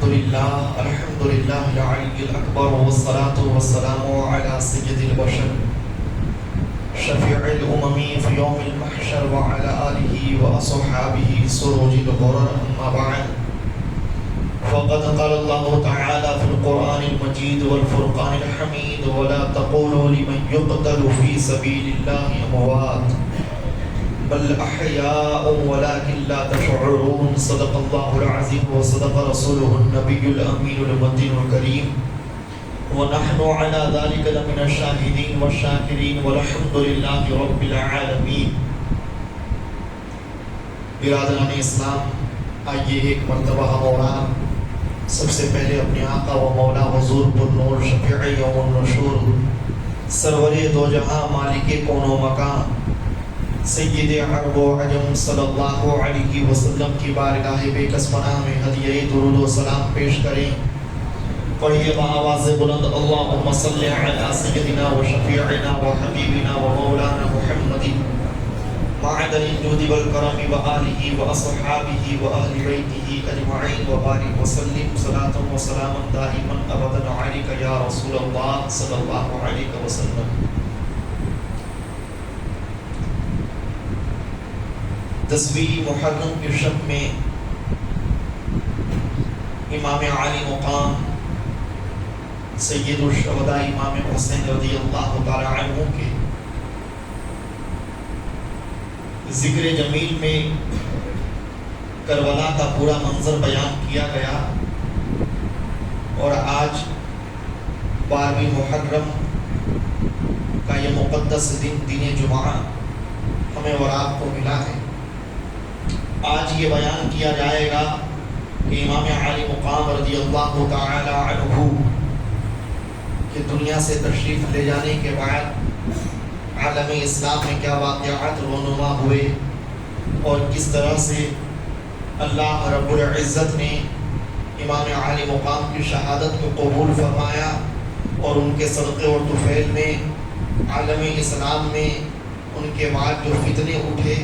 الحمد لله العلي الأكبر والصلاة والسلام على سيد البشر شفيع الأمم في يوم المحشر وعلى آله وأصحابه سروج الغرر. أما بعد فقد قال الله تعالى في القرآن المجيد والفرقان الحميد: ولا تقولوا لمن يقتل في سبيل الله أموات بل أحياء ولكن لا تشعرون. صدق الله العظيم وصدق رسوله النبي الأمين المتين الكريم ونحن على ذلك لمن الشاهدين والشاكرين والحمد لله رب العالمين. برادران اسلام، آئیے ایک مرتبہ ہم اور آپ سب سے پہلے اپنے آقا و مولا حضور بالنور شفیع یوم النشور سرور دو جہاں مالک کون و مکان سید عرب و عجم صلی اللہ علیہ وسلم کی بارگاہ بے کسمنہ میں ہدیہ درود و سلام پیش کریں. پڑھیے بآواز بلند: اللہم صلی علی سیدنا و شفیعنا و حبیبنا و مولانا محمد معدن الجود والکرم و آلہ و اصحابہ و اہل بیتہ اجمعین و بارک وسلم صلاۃ و سلاما دائما ابدا علیک یا رسول اللہ صلی اللہ علیہ وسلم. 10ویں محرم کے شب میں امام عالی مقام سید الشہداء امام حسین رضی اللہ تعالی عنہ کے ذکر جمیل میں کربلا کا پورا منظر بیان کیا گیا، اور آج 12ویں محرم کا یہ مقدس دن دن جمعہ ہمیں اور آپ کو ملا ہے. آج یہ بیان کیا جائے گا کہ امام عالی مقام رضی اللہ تعالی عنہ کہ دنیا سے تشریف لے جانے کے بعد عالم اسلام میں کیا واقعات رونما ہوئے، اور کس طرح سے اللہ رب العزت نے امام عالی مقام کی شہادت کو قبول فرمایا، اور ان کے صدقے اور طفیل میں عالم اسلام میں ان کے بعد جو فتنے اٹھے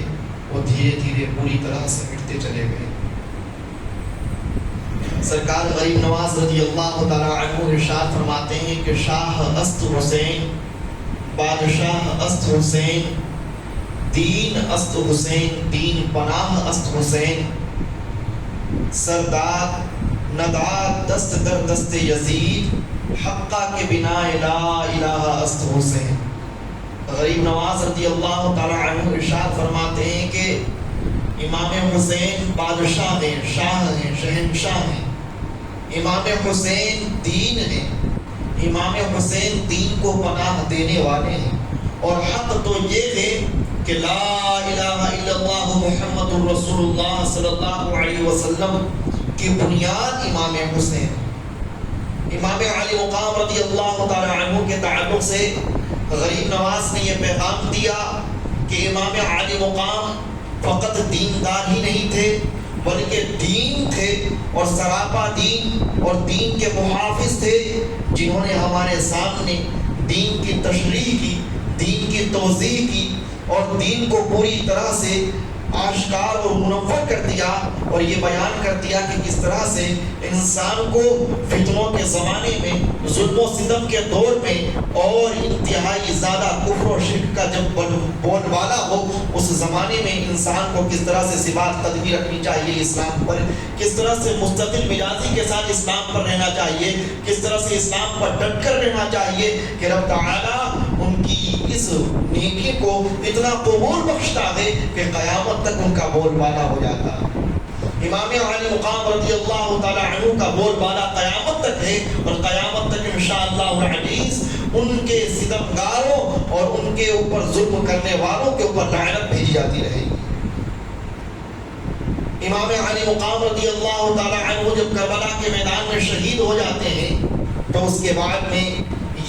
وہ دھیرے دھیرے پوری طرح سے مٹتے چلے گئے. سرکار غریب نواز رضی اللہ تعالی عنہ ارشاد فرماتے ہیں کہ شاہ است حسین، بادشاہ است حسین، دین است حسین، دین پناہ است حسین، سردار نداد دست در دست یزید، حقہ کے بنا لا الہ است حسین. غریب نواز رضی اللہ تعالی عنہ ارشاد فرماتے ہیں کہ امام حسین بادشاہ ہیں، شاہ ہیں، شہنشاہ ہیں. امام حسین دین ہیں، امام حسین دین کو پناہ دینے والے ہیں. اور حق تو یہ ہے کہ لا الہ الا اللہ محمد رسول اللہ صلی اللہ علیہ وسلم کی بنیاد امام حسین. امام علی مقام رضی اللہ تعالی عنہ کے تعلق سے غریب نواز نے یہ پیغام دیا کہ امام عالی مقام فقط دیندار ہی نہیں تھے بلکہ دین تھے، اور سراپا دین اور دین کے محافظ تھے، جنہوں نے ہمارے سامنے دین کی تشریح کی، دین کی توضیح کی، اور دین کو پوری طرح سے آشکار اور منور کر دیا، اور یہ بیان کر دیا کہ کس طرح سے انسان کو فتنوں کے زمانے میں، ظلم و ستم کے دور میں، اور انتہائی زیادہ کفر و شرک کا جب بول بالا ہو، اس زمانے میں انسان کو کس طرح سے ثبات قدمی رکھنی چاہیے اسلام پر، کس طرح سے مستقل مزاجی کے ساتھ اسلام پر رہنا چاہیے، کس طرح سے اسلام پر ڈٹ کر رہنا چاہیے کہ رب تعالیٰ ان کی اس نیکی کو اتنا قبول بخشتا ہے کہ قیامت تک ان کا بول بالا ہو جاتا. امام علی مقام رضی اللہ تعالی عنہ کا بول بالا قیامت تک ہے، اور قیامت تک انشاءاللہ العزیز ان کے ستمگاروں اور ان کے اوپر ظلم کرنے والوں کے اوپر لعنت بھیجی جاتی رہے گی. امام علی مقام رضی اللہ تعالی عنہ جب کربلا کے میدان میں شہید ہو جاتے ہیں تو اس کے بعد میں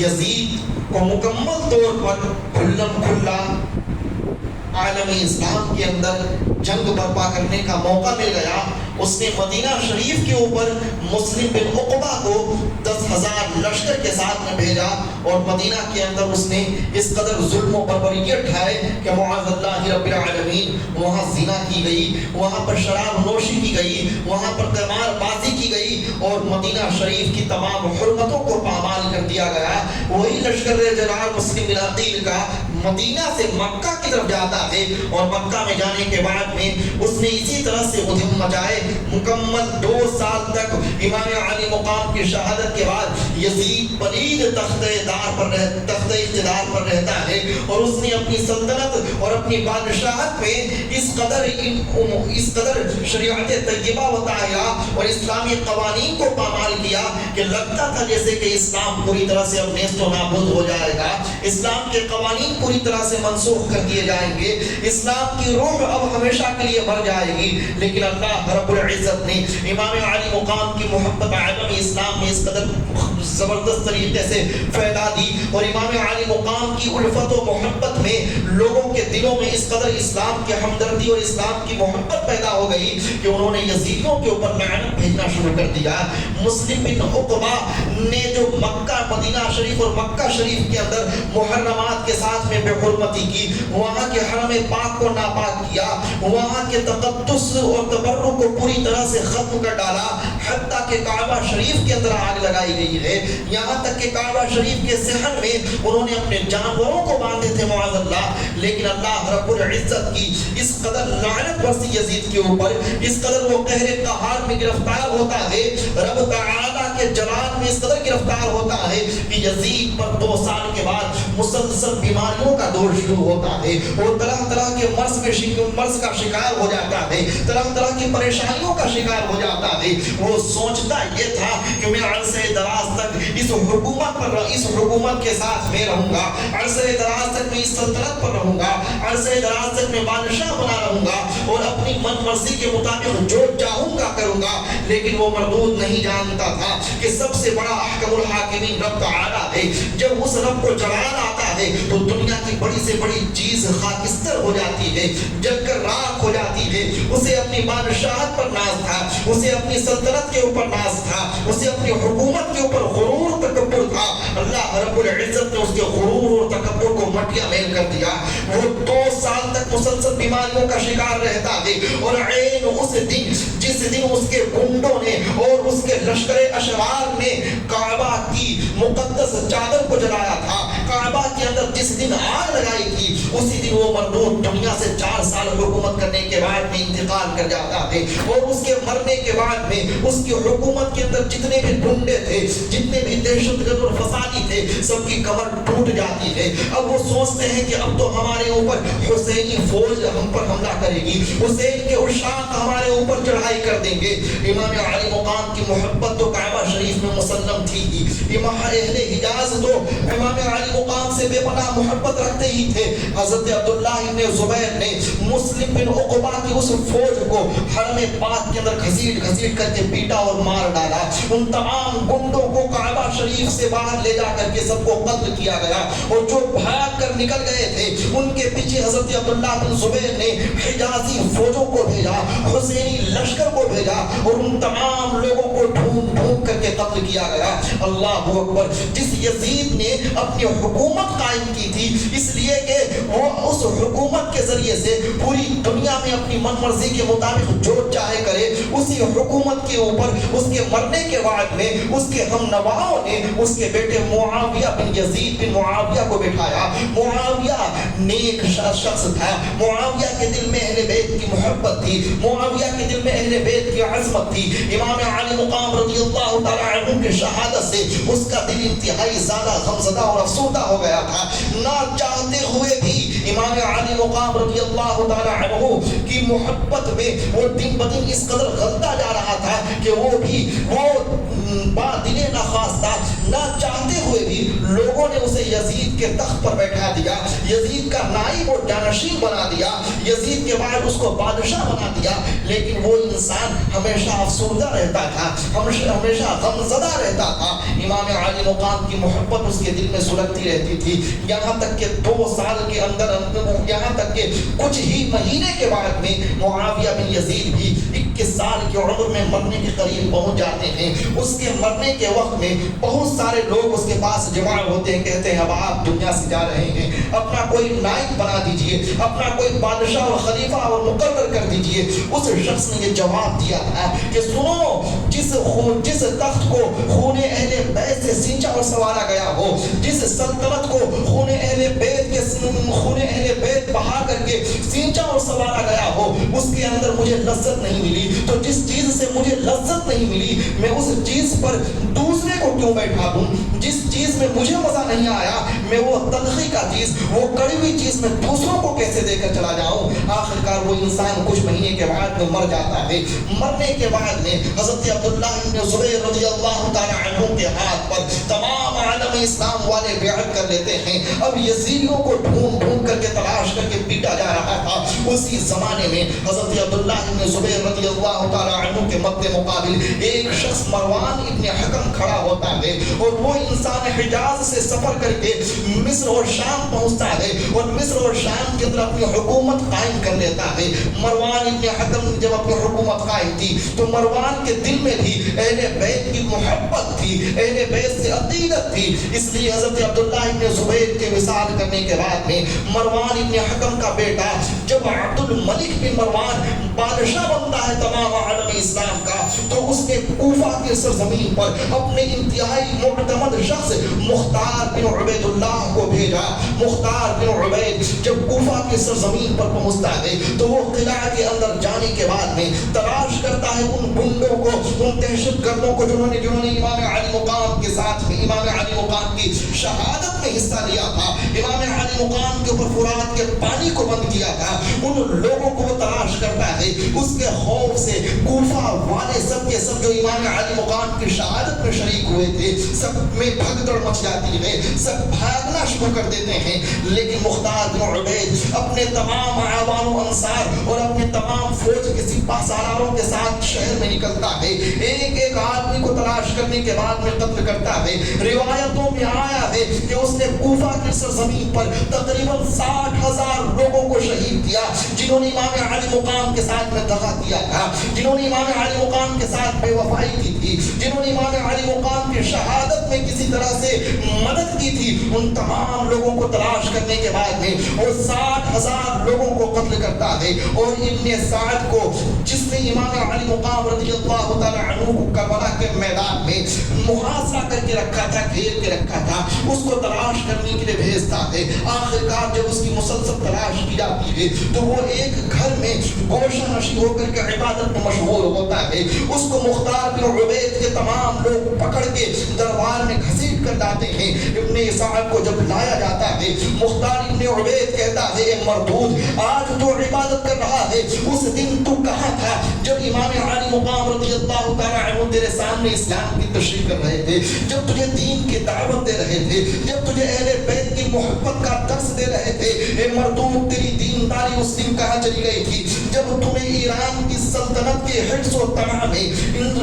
یزید کو مکمل طور پر کھلم کھلا عالم اسلام کے اندر جنگ برپا کرنے کا موقع مل گیا. اس نے مدینہ شریف کے اوپر مسلم بن عقبہ کو 10,000 لشکر کے ساتھ میں بھیجا اور مدینہ کے اندر اس نے اس قدر ظلم و بربریت اٹھائے کہ معاذ اللہ رب العالمین وہاں زنا کی گئی، وہاں پر شراب نوشی کی گئی، وہاں پر قمار بازی کی گئی اور مدینہ شریف کی تمام حرمتوں کو پامال کر دیا گیا۔ وہی لشکر جنرال مسلم بن عقیل کا مدینہ سے مکہ کی طرف جاتا ہے اور مکہ میں جانے کے بعد میں اس نے اسی طرح سے ادھم مچائے۔ مکمل 2 سال تک امام علی مقام کی شہادت کے بعد یزید پلید تخت اقتدار پر رہتا ہے اور اس نے اپنی سلطنت اور اپنی بادشاہت میں اس قدر شریعت طیبہ بتایا اور اسلامی قوانین کو پامال کیا کہ لگتا تھا جیسے کہ اسلام پوری طرح سے اب نیست و نابود ہو جائے گا، اسلام کے قوانین پوری طرح سے منسوخ کر دیے جائیں گے، اسلام کی روح اب ہمیشہ کے لیے مر جائے گی۔ لیکن اللہ رب العزت نے امام علی مقام کی محبت عالم اسلام میں اس قدر زبردست طریقے سے پھیلا دی اور امام علی مقام کی الفت و محبت میں لوگوں کے دلوں میں اس قدر اسلام کی ہمدردی اور اسلام کی محبت پیدا ہو گئی کہ انہوں نے یزیدیوں کے اوپر لعنت بھیجنا شروع کر دیا۔ مسلم بن عقبہ نے جو مکہ مدینہ شریف اور مکہ شریف کے اندر محرمات کے ساتھ میں بے حرمتی کی، وہاں کے حرم پاک کو ناپاک کیا، وہاں کے تقدس اور تبرک کو پوری طرح سے ختم کر ڈالا، حتیٰ کہ کعبہ شریف کے اندر آگ لگائی گئی ہے، یہاں تک کہ کعبہ شریف کے صحن میں انہوں نے اپنے جانوروں کو باندھے تھے معاذ اللہ۔ لیکن اللہ رب العزت کی اس قدر لعنت برسی یزید کے اوپر، اس قدر وہ قہر قہار میں گرفتار ہوتا ہے، رب تعالیٰ کے جلال میں اس قدر گرفتار ہوتا ہے کہ یزید پر 2 سال کے بعد مسلسل بیماریوں کا دور شروع ہوتا ہے، وہ طرح طرح کے مرض کا شکار ہو جاتا ہے، طرح طرح کی پریشانیوں کا شکار ہو جاتا ہے۔ وہ سوچتا یہ تھا کہ میں عرصے دراز تک اس حکومت کے ساتھ میں رہوں گا، عرصے دراز تک میں اس سلطنت پر رہوں گا، عرصے دراز تک میں بادشاہ بنا رہوں گا اور اپنی من مرضی کے مطابق جو چاہوں گا کروں گا۔ لیکن وہ مردود نہیں جانتا تھا کہ سب سے بڑا احکم الحاکمین رب تعالیٰ ہے۔ جب اس رب کو جلال آتا ہے تو دنیا کی بڑی سے بڑی چیز خاکستر ہو جاتی ہے، جل کر راکھ ہو جاتی ہے۔ اسے اپنی بادشاہت پر ناز تھا، اسے اپنی سلطنت کے اوپر ناز تھا، اسے اپنی حکومت کے اوپر غرور تکبر تھا۔ اللہ رب العزت نے اس کے غرور اور تکبر کو مٹیا میل کر دیا۔ وہ 2 سال تک مسلسل بیماریوں کا شکار رہتا ہے اور عین اس دن جس دن اس کے گنڈوں نے اور اس کے لشکر اشرار نے کعبہ کی مقدس چادر کو جلایا تھا، کعبہ کے اندر جس دن آگ لگائی تھی، اسی دن وہ مردود دنیا سے 4 سال حکومت کرنے کے بعد میں انتقال کر جاتا ہے اور اس کے مرنے کے بعد میں اس کی حکومت کے اندر جتنے بھی گنڈے تھے، جتنے بھی دہشت گرد اور فسادی تھے، سب کی کمر ٹوٹ جاتی ہے۔ اب وہ سوچتے ہیں کہ اب تو ہمارے اوپر حسینی فوج ہم پر حملہ کرے گی، حسین کے عشاق ہمارے اوپر چڑھائی کر دیں گے۔ امام علی مقام کی محبت تو کعبہ شریف میں مسلم تھی ہی، امام اہل حجاز تو امام علی مقام سے بے پناہ محبت رکھتے ہی تھے۔ حضرت عبداللہ ابن زبیر نے مسلم بن عقبہ کی اس فوج کو حرم پاک کے اندر گھسیٹ کر کے پیٹا اور مار ڈالا۔ ان تمام گنڈوں کو کعبہ شریف سے باہر لے جا کر کے سب کو قتل کیا گیا اور جو بھاگ کر نکل گئے تھے ان کے پیچھے حضرت عبداللہ بن زبیر نے حجازی فوجوں کو بھیجا، حسینی لشکر کو بھیجا اور ان تمام لوگوں کو ڈھونڈ کر کے قتل کیا گیا۔ اللہ اکبر! جس یزید نے اپنی حکومت قائم کی تھی اس لیے کہ وہ اس حکومت کے ذریعے سے پوری دنیا میں اپنی من مرضی کے مطابق جو چاہے کرے، اسی حکومت کے اوپر اس کے مرنے کے بعد میں اس کے ہم نواؤں نے اس کے بیٹے معاویہ بن یزید بن معاویہ کو بٹھایا۔ معاویہ نیک شخص تھا، معاویہ کے دل میں اہل بیت کی محبت تھی، معاویہ کے دل میں اہل بیت کی عظمت تھی۔ امام علی مقام رضی اللہ تعالی عنہ کی شہادت سے اس کا دل انتہائی زیادہ غمزدہ اور افسردہ ہو گیا تھا۔ نہ چاہتے ہوئے بھی امام علی مقام رضی اللہ تعالی عنہ کی محبت میں وہ دن بدن اس قدر غلطا جا رہا تھا کہ وہ دل نخواستہ نہ چاہتے ہوئے بھی لوگوں نے اسے یزید کے تخت پر بیٹھا دیا، یزید کا نائب اور جانشین بنا دیا، یزید کے بعد اس کو بادشاہ بنا دیا۔ لیکن وہ انسان ہمیشہ افسردہ رہتا تھا، ہمیشہ غمزدہ رہتا تھا۔ امام عالی مقام کی محبت اس کے دل میں سلگتی رہتی تھی، یہاں تک کہ 2 سال کے اندر یہاں تک کہ کچھ ہی مہینے کے بعد میں معاویہ بن یزید بھی 21 سال کی عمر میں مرنے کے قریب پہنچ جاتے ہیں۔ اس کے مرنے کے وقت میں بہت سارے لوگ اس کے پاس جمع ہوتے ہیں، کہتے ہیں اب آپ دنیا سے جا رہے ہیں، اپنا کوئی نائب بنا دیجئے، اپنا کوئی بادشاہ اور خلیفہ اور مقرر کر دیجئے۔ اس شخص نے یہ جواب دیا تھا کہ سنو، جس تخت کو خون اہل بیت سے سینچا اور سنوارا گیا ہو، جس سلطنت کو خون اہل بیت بہا کر کے سینچا اور سنوارا گیا ہو، اس کے اندر مجھے لذت نہیں ملی، تو جس چیز سے مجھے لذت نہیں ملی میں اس چیز پر دوسرے کو کیوں بیٹھا دوں؟ جس چیز میں مجھے مزہ نہیں آیا میں وہ تلخی کا چیز، وہ کڑوی چیز میں دوسروں کو کیسے دے کر چلا جاؤں؟ آخرکار وہ انسان کچھ مہینے کے بعد میں مر جاتا ہے۔ مرنے کے بعد میں حضرت عبداللہ بن زبیر رضی اللہ تعالی عنہ کے ہاتھ پر تمام عالم اسلام والے بیعت کر لیتے ہیں۔ اب یزیدیوں کو ڈھونڈ کر کے تلاش کر کے پیٹا جا رہا تھا۔ اسی زمانے میں حضرت عبداللہ بن زبیر رضی اللہ تعالی عنہ کے مد مقابل ایک شخص مروان ابن حکم کھڑا ہوتا ہے، اور وہ انسان حجاز سے سفر کر کے مصر اور شام پہنچتا ہے، اور مصر اور شام کے اندر اپنی حکومت قائم کر لیتا ہے۔ مروان ابن حکم نے جب اپنی حکومت قائم کی تو مروان کے دل میں بھی اہل بیت کی محبت تھی، اہل بیت سے عقیدت تھی، اس لیے حضرت عبداللہ ابن زبیر کے وصال کرنے کے بعد میں مروان ابن حکم کا بیٹا جب عبد الملک بن مروان بادشاہ بنتا ہے تمام عالم اسلام کا، تو اس نے کوفہ کی سرزمین پر اپنے انتہائی معتمد شخص مختار بن عبید اللہ کو بھیجا۔ مختار بن عبید جب کوفہ کی سرزمین پر پہنچتا ہے تو وہ قلعہ کے اندر جانے کے بعد میں تلاش کرتا ہے ان گنڈوں کو، ان دہشت گردوں کو جنہوں نے امام علی مقام کے ساتھ میں امام علی مقام کی شہادت میں حصہ لیا تھا، امام علی مقام کے اوپر فرات کے پانی کو بند کیا تھا، ان لوگوں کو وہ تلاش کرتا ہے۔ اس کے خوف سے کوفہ والے سب کے سب جو امام علی مقام کی شہادت میں شریک ہوئے تھے سب میں بھگدڑ مچ جاتی ہے، سب بھاگنا شروع کر دیتے ہیں۔ لیکن مختار بن عبید اپنے تمام اعوان و انصار اور اپنے تمام فوج کے سپاہ سالاروں کے ساتھ شہر میں نکلتا ہے، ایک ایک آدمی کو تلاش کرنے کے بعد میں قتل کرتا ہے۔ روایتوں میں آیا ہے کہ اس نے کوفہ کی سرزمین پر تقریباً 60,000 لوگوں کو شہید کیا، جنہوں نے امام علی مقام کے ساتھ میں دغا کیا تھا، جنہوں نے امام علی مقام کے ساتھ بے وفائی کی تھی، جنہوں نے امام علی مقام کی شہادت میں کسی طرح سے مدد کی تھی، ان تمام لوگوں کو تلاش کرنے کے بعد میں وہ 60,000 لوگوں کو قتل کرتا ہے۔ اور ابن سعد کو، جس نے امام علی مقام رضی اللہ تعالی عنہ کو کربلا کے میدان میں محاصرہ کر کے رکھا تھا، گھیر کے رکھا تھا، اس کو تلاش کرنے کے لیے بھیجتا ہے۔ آخرکار جب اس کی مسلسل تلاش کی جاتی ہے تو وہ ایک گھر میں گوشہ نشین ہو کر کے عبادت میں مشغول ہوتا ہے۔ اس کو مختار بن عبید کے تمام لوگ پکڑ کے دربار میں گھسیٹ کر لاتے ہیں۔ ابن اسحاق کو جب لایا جاتا ہے مختار ابن عبید کہتا ہے اے مردود، آج تو عبادت کر رہا ہے، اس دن تو کہاں تھا جب امام علی مقام رضی اللہ تعالی عنہ تیرے سامنے اسلام کی تشریح کر رہے تھے، جب تجھے دین کی دعوت دے رہے تھے، جب تجھے اہل بیت کی محبت کا درس دے رہے تھے؟ اے مردود، تیری دینداری اس دن کہاں چلی گئی تھی جب تمہیں ایران کی سلطنت کے حرص و طمع میں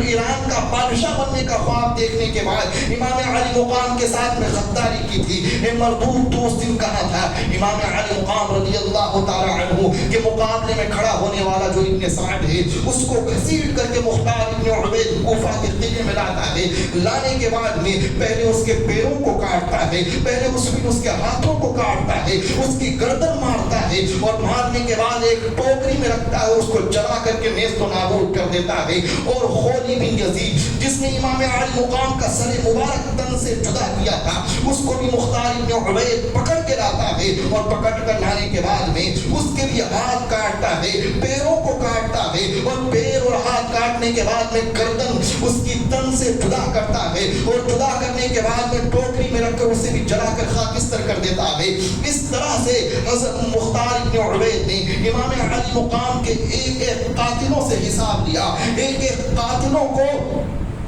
ایران کا بادشاہ بننے کا خواب دیکھنے کے بعد امام علی مقام کے ساتھ میں غداری کی تھی؟ اے مردود، تو اس دن کہاں تھا؟ امام علی مقام رضی اللہ تعالی عنہ کے مقابلے میں کھڑا ہونے والا جو ابن سعد ہے، اس کو گھسیٹ کر کے مختار ابن عبید کوفہ کے قلعے میں لاتا ہے۔ لانے کے بعد میں پہلے اس کے پیروں کو کاٹتا ہے، پہلے اس کے ہاتھوں کو کاٹتا ہے، اس کی گردن مارتا ہے، اور مارنے کے بعد ایک ٹوکری میں رکھتا ہے، اس کو جلا کر کے نیست و نابود کر دیتا ہے۔ اور خولی بن یزید جس نے امام علی مقام کا سر مبارک تن سے جدا کیا تھا، اس کو بھی مختار ابن عبید پکڑ کے لاتا ہے، اور پکڑ کر لانے کے بعد میں اس کے بھی ہاتھ کاٹتا ہے، پیروں کو کاٹتا ہے، اور پیر اور ہاتھ کاٹنے کے بعد میں گردن اس کی تن سے جدا کرتا ہے، اور جدا کرنے کے بعد میں ٹوکری میں رکھ کر اسے بھی جلا کر خاکستر کر دیتا ہے۔ اس طرح سے حضرت مختار ابن عبید نے امام علی مقام کے ایک ایک قاتلوں سے حساب لیا، ایک ایک قاتلوں کو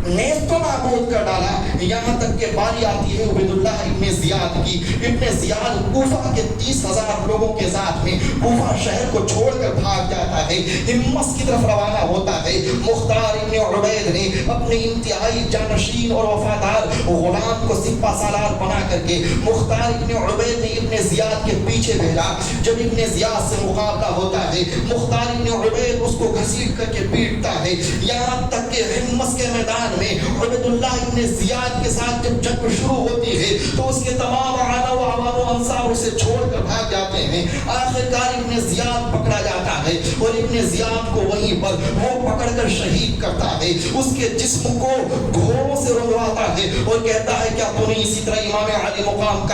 نیست و نابود کر ڈالا. یہاں تک کہ باری آتی ہے عبید اللہ ابن زیاد کی. ابن زیاد کوفہ کے 30,000 لوگوں کے ساتھ میں کوفہ شہر کو چھوڑ کر بھاگ جاتا ہے, ہمس کی طرف روانہ ہوتا ہے. مختار ابن عبید نے اپنے انتہائی جانشین اور وفادار غلام کو سپہ سالار بنا کر کے مختار ابن عبید نے ابن زیاد کے پیچھے بھیجا. جب ابن زیاد سے مقابلہ ہوتا ہے, مختار ابن عبید اس کو گھسیٹ کر کے پیٹتا ہے, یہاں تک کہ ہمس کے میدان میں عبید اللہ ابن زیاد کے ساتھ جب جنگ شروع ہوتی ہے تو اس کے تمام اعلیٰ و عوام و انصار اسے چھوڑ کر بھاگ جاتے ہیں. آخرکار ابن زیاد پکڑا جاتا ہے اور ابن زیاد کو وہیں پر وہ پکڑ کر شہید کرتا ہے. اس کے جسم کو گھوڑوں سے رنگواتا ہے اور کہتا ہے کیا تو نے اسی طرح امام علی مقام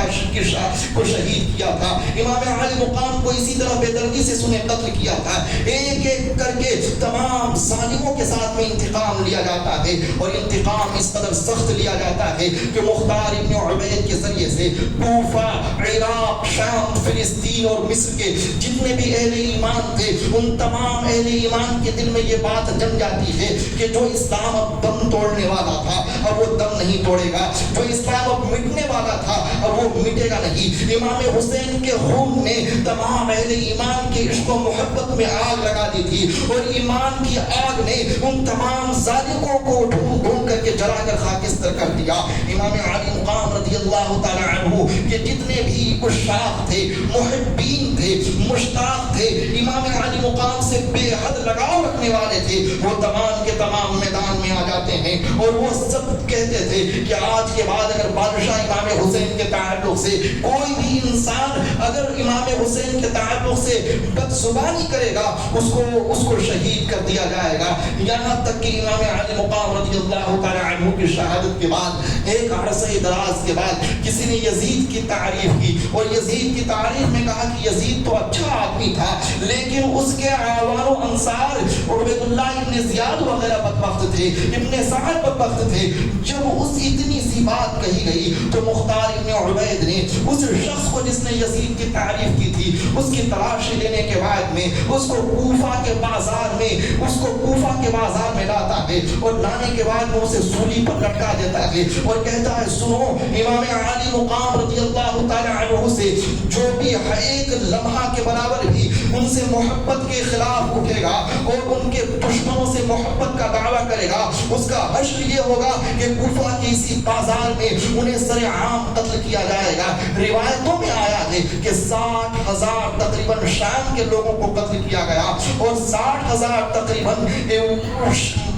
کو شہید کیا تھا, امام علی مقام کو اسی طرح بے دردی سے سنے قتل کیا تھا. ایک ایک کر کے تمام ظالموں کے ساتھ میں انتقام لیا جاتا ہے اور انتقام اس قدر سخت لیا جاتا ہے کہ مختار ابن عبید کے ذریعے سے کوفہ, عراق, شام, فلسطین اور مصر کے جتنے بھی اہل ایمان تھے ان تمام اہل ایمان کے دل میں یہ بات جم جاتی ہے کہ جو اسلام اب دم توڑنے والا تھا اب وہ دم نہیں توڑے گا, جو اسلام اب مٹنے والا تھا اب وہ مٹے گا نہیں. امام حسین کے خون نے تمام اہل ایمان کے عشق و محبت میں آگ لگا دی تھی اور ایمان کی آگ نے ان تمام ظالموں کو ڈھونڈ ڈھونڈ کر کے جلا کر خاکستر کر دیا. امام علی مقام رضی اللہ تعالی عنہ کے جتنے بھی عشاق تھے, محبین تھے, مشتاق تھے, امام علی مقام سے بے حد لگاؤ رکھنے والے تھے, وہ تمام کے تمام میدان میں آ جاتے ہیں اور وہ سب کہتے تھے کہ آج کے بعد اگر بادشاہ امام حسین کے تعلق سے کوئی بھی انسان اگر امام حسین کے تعلق سے بد زبانی کرے گا اس کو شہید کر دیا جائے گا. یہاں تک کہ امام علی مقام رضی اللہ تعالی عنہ کی شہادت کے بعد ایک عرصہ دراز کے بعد کسی نے یزید کی تعریف کی اور یزید کی تعریف میں کہا کہ یزید تو اچھا آدمی تھا لیکن اس کے اعوان و انصار عبید اللہ ابن زیاد وغیرہ بدبخت تھے, ابن سعد بدبخت تھے. جب اس اتنی سی بات کہی گئی تو مختار ابن عبید نے اس شخص کو جس نے یزید کی تعریف کی تھی اس کی تلاش لینے کے بعد میں اس کو کوفہ کے بازار میں لاتا ہے اور لانے کے بعد وہ اسے سولی پر لٹکا دیتا ہے اور کہتا ہے سنو, امام علی مقام رضی اللہ تعالی عنہ سے جو بھی ایک لمحہ کے برابر بھی ان سے محبت کے خلاف اٹھے گا اور ان کے دشمنوں سے محبت کا دعویٰ کرے گا اس کا حشر یہ ہوگا کہ کوفہ کے اسی بازار میں انہیں سر عام قتل کیا جائے گا. روایتوں میں آیا ہے کہ 60,000 تقریباً شام کے لوگوں کو قتل کیا گیا اور 60,000 تقریباً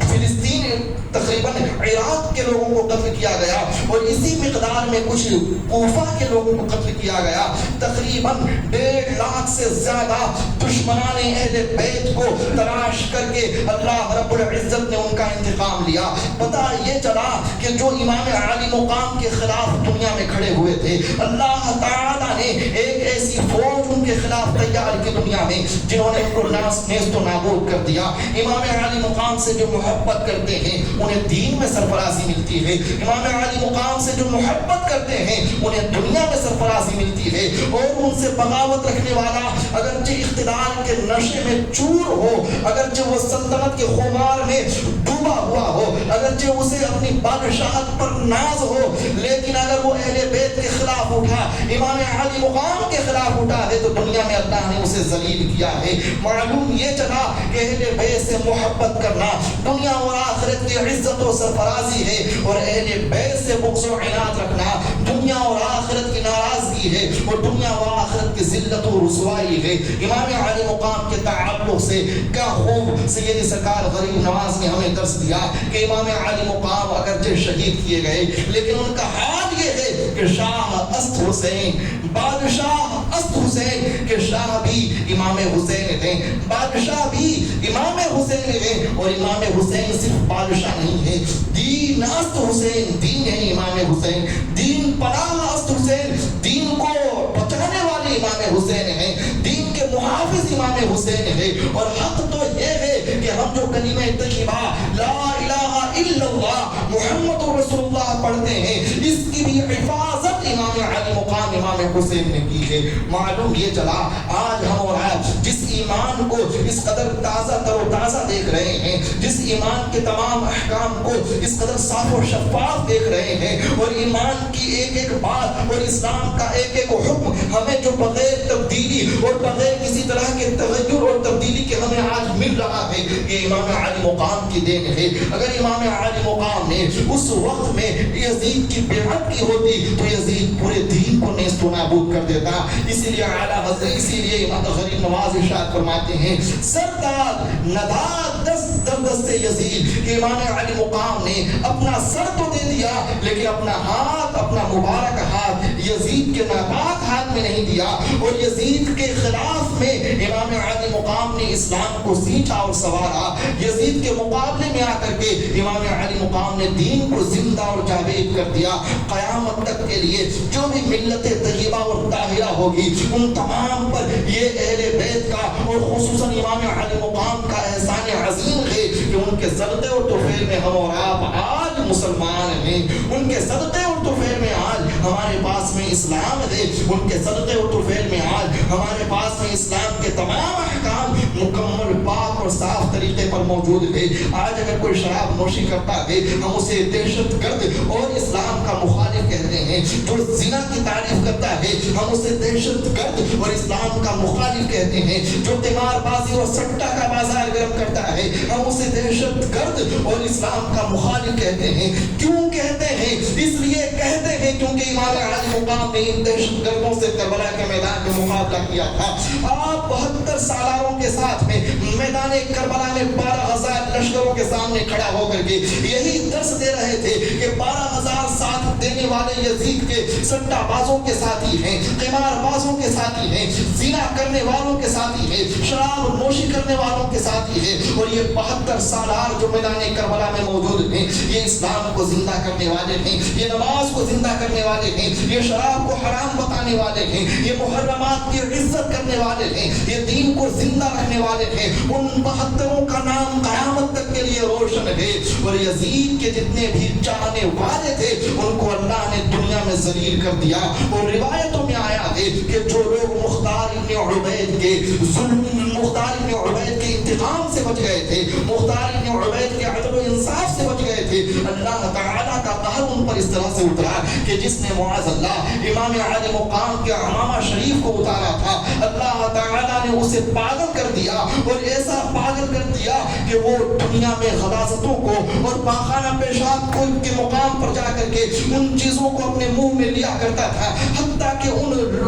فلسطین تقریباً عراق کے لوگوں کو قتل کیا گیا اور اسی مقدار میں کچھ کوفہ کے لوگوں کو قتل کیا گیا. تقریباً 1.5 لاکھ سے زیادہ دشمنان اہل بیت کو تلاش کر کے اللہ رب العزت نے ان کا انتقام لیا. پتہ یہ چلا کہ جو امام علی مقام کے خلاف دنیا میں کھڑے ہوئے تھے اللہ تعالیٰ نے ایک ایسی فوج ان کے خلاف تیار کی دنیا میں جنہوں نے ان کو نیست و نابود کر دیا. امام علی مقام سے جو محبت کرتے ہیں انہیں دین میں سرفرازی ملتی ہے, امام علی مقام سے جو محبت کرتے ہیں انہیں دنیا میں سرفرازی ملتی ہے اور ان سے بغاوت رکھنے والا اگرچہ اقتدار کے نشے میں چور ہو, اگرچہ وہ سلطنت کے خمار میں ڈوبا ہوا ہو, اگرچہ اسے اپنی بادشاہت پر ناز ہو, لیکن اگر وہ اہل بیت کے خلاف اٹھا, امام علی مقام کے خلاف اٹھا ہے تو دنیا میں اللہ نے اسے ذلیل کیا ہے. معلوم یہ چلا کہ اہل بیت سے محبت کرنا دنیا اور آخرت کی عزت و سرفرازی ہے اور اہل بیت سے بغض و عناد رکھنا دنیا اور آخرت کی ناراضگی ہے اور دنیا اور آخرت کی ذلت و رسوائی ہے. امام علی مقام کے تعلق سے کیا خوب سید سرکار غریب نواز نے ہمیں درس دیا کہ امام علی مقام اگرچہ شہید کیے گئے لیکن ان کا حال یہ ہے کہ شاہ است حسین, بادشاہ است حسین کے شاہ بھی امام حسین ہیں, بادشاہ بھی امام حسین ہیں اور امام حسین صرف بادشاہ نہیں ہے, دین است حسین, دین ہے امام حسین, دین پناہ است حسین, دین کو بچانے والے امام حسین ہیں, دین کے محافظ امام حسین ہیں. اور حق تو یہ ہے کہ ہم جو کلمہ طیبہ لا الہ الا اللہ محمد رسول اللہ پڑھتے ہیں، اس کی بھی حفاظت امام علی مقام امام حسین نے کی ہے۔ معلوم یہ چلا آج ہم اور آپ جس ایمان کو اس قدر تازہ تر و تازہ دیکھ رہے ہیں، جس ایمان کے تمام احکام کو اس قدر صاف و شفاف دیکھ رہے ہیں، اور ایمان کی ایک ایک بات اور اسلام کا ایک ایک حکم ہمیں جو بغیر تبدیلی اور بغیر کسی طرح کے تغیر اور تبدیلی کے ہمیں آج مل رہا ہے، یہ امام علی مقام کی دین ہے۔ اگر امام علی مقام نے اس وقت میں یزید کی بیعت کی ہوتی تو یزید پورے دین کو نیست و نابود کر دیتا۔ اسی لیے اعلیٰ حضرت، اسی لیے امام غریب نواز ارشاد فرماتے ہیں سرداد نداد دست دست یزید، کہ امام علی مقام نے اپنا سر تو دے دیا لیکن اپنا ہاتھ، اپنا مبارک ہاتھ یزید کے ناپاک ہاتھ میں نہیں دیا، اور یزید کے خلاف میں امام علی مقام نے اسلام کو سینچا اور سوارا۔ یزید کے مقابلے میں آ کر کے امام علی مقام نے دین کو زندہ اور جاوید کر دیا۔ قیامت تک کے لیے جو بھی ملت طیبہ اور طاہرہ ہوگی ان تمام پر یہ اہل بیت کا اور خصوصاً امام علی مقام کا احسان عظیم ہے کہ ان کے صدقے اور طفیل میں ہم اور آپ آج مسلمان ہیں، ان کے صدقے اور طفیل میں آج ہمارے پاس میں اسلام ہے، ان کے صدقے اور طفیل میں آج ہمارے پاس میں اسلام کے تمام احکام مکمل پاک اور صاف طریقے پر موجود ہے۔ آج اگر کوئی شراب نوشی کرتا ہے ہم اسے دہشت گرد اور اسلام کا مخالف کہتے ہیں، جو زنا کی تعریف کرتا ہے ہم اسے دہشت گرد اور اسلام کا مخالف کہتے ہیں، جو قمار بازی اور سٹہ کا بازار گرم کرتا ہے ہم اسے دہشت گرد اور اسلام کا مخالف کہتے ہیں۔ کیوں کہتے ہیں؟ اس لیے کہتے ہیں کیونکہ امام علی مقام نے ان دہشت گردوں سے کربلا کے میدان میں مقابلہ کیا تھا۔ آپ 72 سالاروں کے ساتھ میں میدان کربلا میں 12,000 لشکروں کے سامنے کھڑا ہو کر کے یہی درس دے رہے تھے کہ 12,000 ساتھ دینے والے یزید کے سٹہ بازوں کے ساتھی ہیں، قمار بازوں کے ساتھی ہیں، زنا کرنے والوں کے ساتھی ہیں، شراب نوشی کرنے والوں کے ساتھی ہیں، اور یہ 72 سالار جو میدان کربلا میں موجود ہیں یہ اسلام کو زندہ کرنے والے ہیں، یہ نماز کو زندہ کرنے والے ہیں، یہ شراب کو حرام بتانے والے ہیں، یہ محرمات کی عزت کرنے والے ہیں، یہ دین کو زندہ رکھنے والے ہیں۔ ان 72 کا نام قیامت تک کے لیے روشن ہے، اور یزید کے جتنے بھی چاہنے والے تھے ان کو اللہ نے دنیا میں ذلیل کر دیا۔ اور روایتوں میں آیا ہے کہ جو لوگ مختار ابن عبید کے ظلم، مختار ابن عبید کے انتقام سے بچ گئے تھے، مختار ابن عبید کے عدل و انصاف سے بچ گئے تھے، اللہ تعالیٰ کا قہر ان پر اس طرح سے اترا کہ جس نے معاذ اللہ امام علی مقام کے عمامہ شریف کو اتارا تھا اللہ تعالیٰ نے اسے پاگل کر دیا، اور ایسا پاگل کر دیا کہ وہ دنیا میں غلاظتوں کو اور پاخانہ پیشاب کو کے مقام پر جا کر کے ان چیزوں کو اپنے منہ میں لیا کرتا تھا، حتیٰ کہ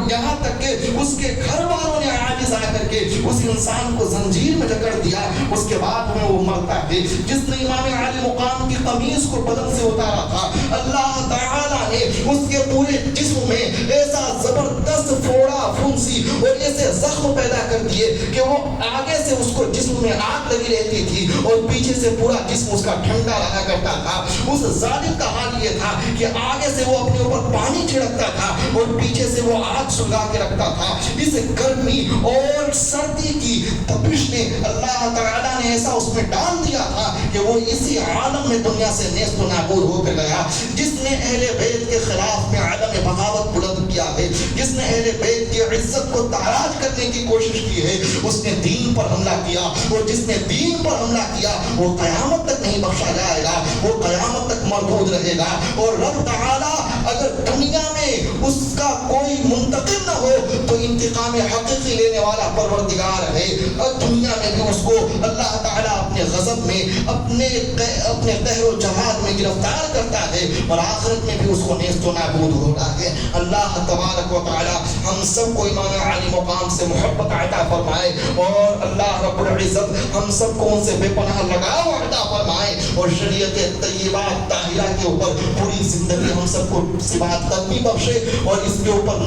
یہاں تک کہ اس کے گھر والوں نے عاجز آ کر کے اس انسان کو زنجیر میں جکڑ دیا۔ اس کے بعد میں وہ مرتا ہے۔ جس نے امام علی مقام کی قمیص کو بدن سے اتارا تھا اللہ تعالیٰ نے اس کے پورے جسم میں ایسا زبردست فوڑا پھنسی اور ایسے زخم پیدا کر دیے کہ وہ آگے سے اس کو جسم میں آگ لگی رہتی تھی اور پیچھے سے پورا جسم اس کا ٹھنڈا رہا کرتا تھا۔ اس ظالم کا حال یہ تھا کہ آگے سے وہ اپنے اوپر پانی چھڑکتا تھا اور پیچھے سے وہ آگ سلگا کے رکھتا تھا۔ اس گرمی اور سردی کی تپش نے اللہ تعالیٰ نے ایسا اس میں ڈال دیا تھا کہ وہ اسی عالم میں دنیا سے نیست و نابود ہو کر گیا۔ جس نے اہل بیت کے خلاف میں عالم بغاوت بلند کیا ہے، جس نے اہل بیت کی عزت کو تاراج کرنے کی کوشش کی ہے، اس نے دین پر حملہ کیا، اور جس نے دین پر حملہ کیا وہ قیامت تک نہیں بخشا جائے گا، وہ قیامت تک مردود رہے گا۔ اور رب تعالیٰ اگر دنیا میں اس کا کوئی منتقم نہ ہو تو انتقام حقیقی لینے والا پروردگار ہے، اور دنیا میں بھی اس کو اللہ تعالیٰ اپنے غضب میں اپنے قہر و جہاد میں گرفتار کرتا ہے، اور آخرت میں بھی اس کو نیست و نابود ہوتا ہے۔ اللہ تبارک و تعالی ہم سب کو امام علی مقام سے محبت عطا فرمائے، اور اللہ رب العزت ہم سب کو ان سے بے پناہ لگاؤ عطا فرمائے، اور شریعت طیبہ طاہرہ کے اوپر پوری زندگی ہم سب کو ثبات قدمی بخشے، اور اس کے اوپر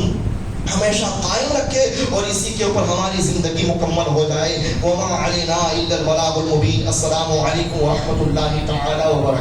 ہمیشہ قائم رکھے، اور اسی کے اوپر ہماری زندگی مکمل ہو جائے۔ وما علینا الا البلاغ المبین۔ السلام علیکم ورحمۃ اللہ تعالی وبرکاتہ۔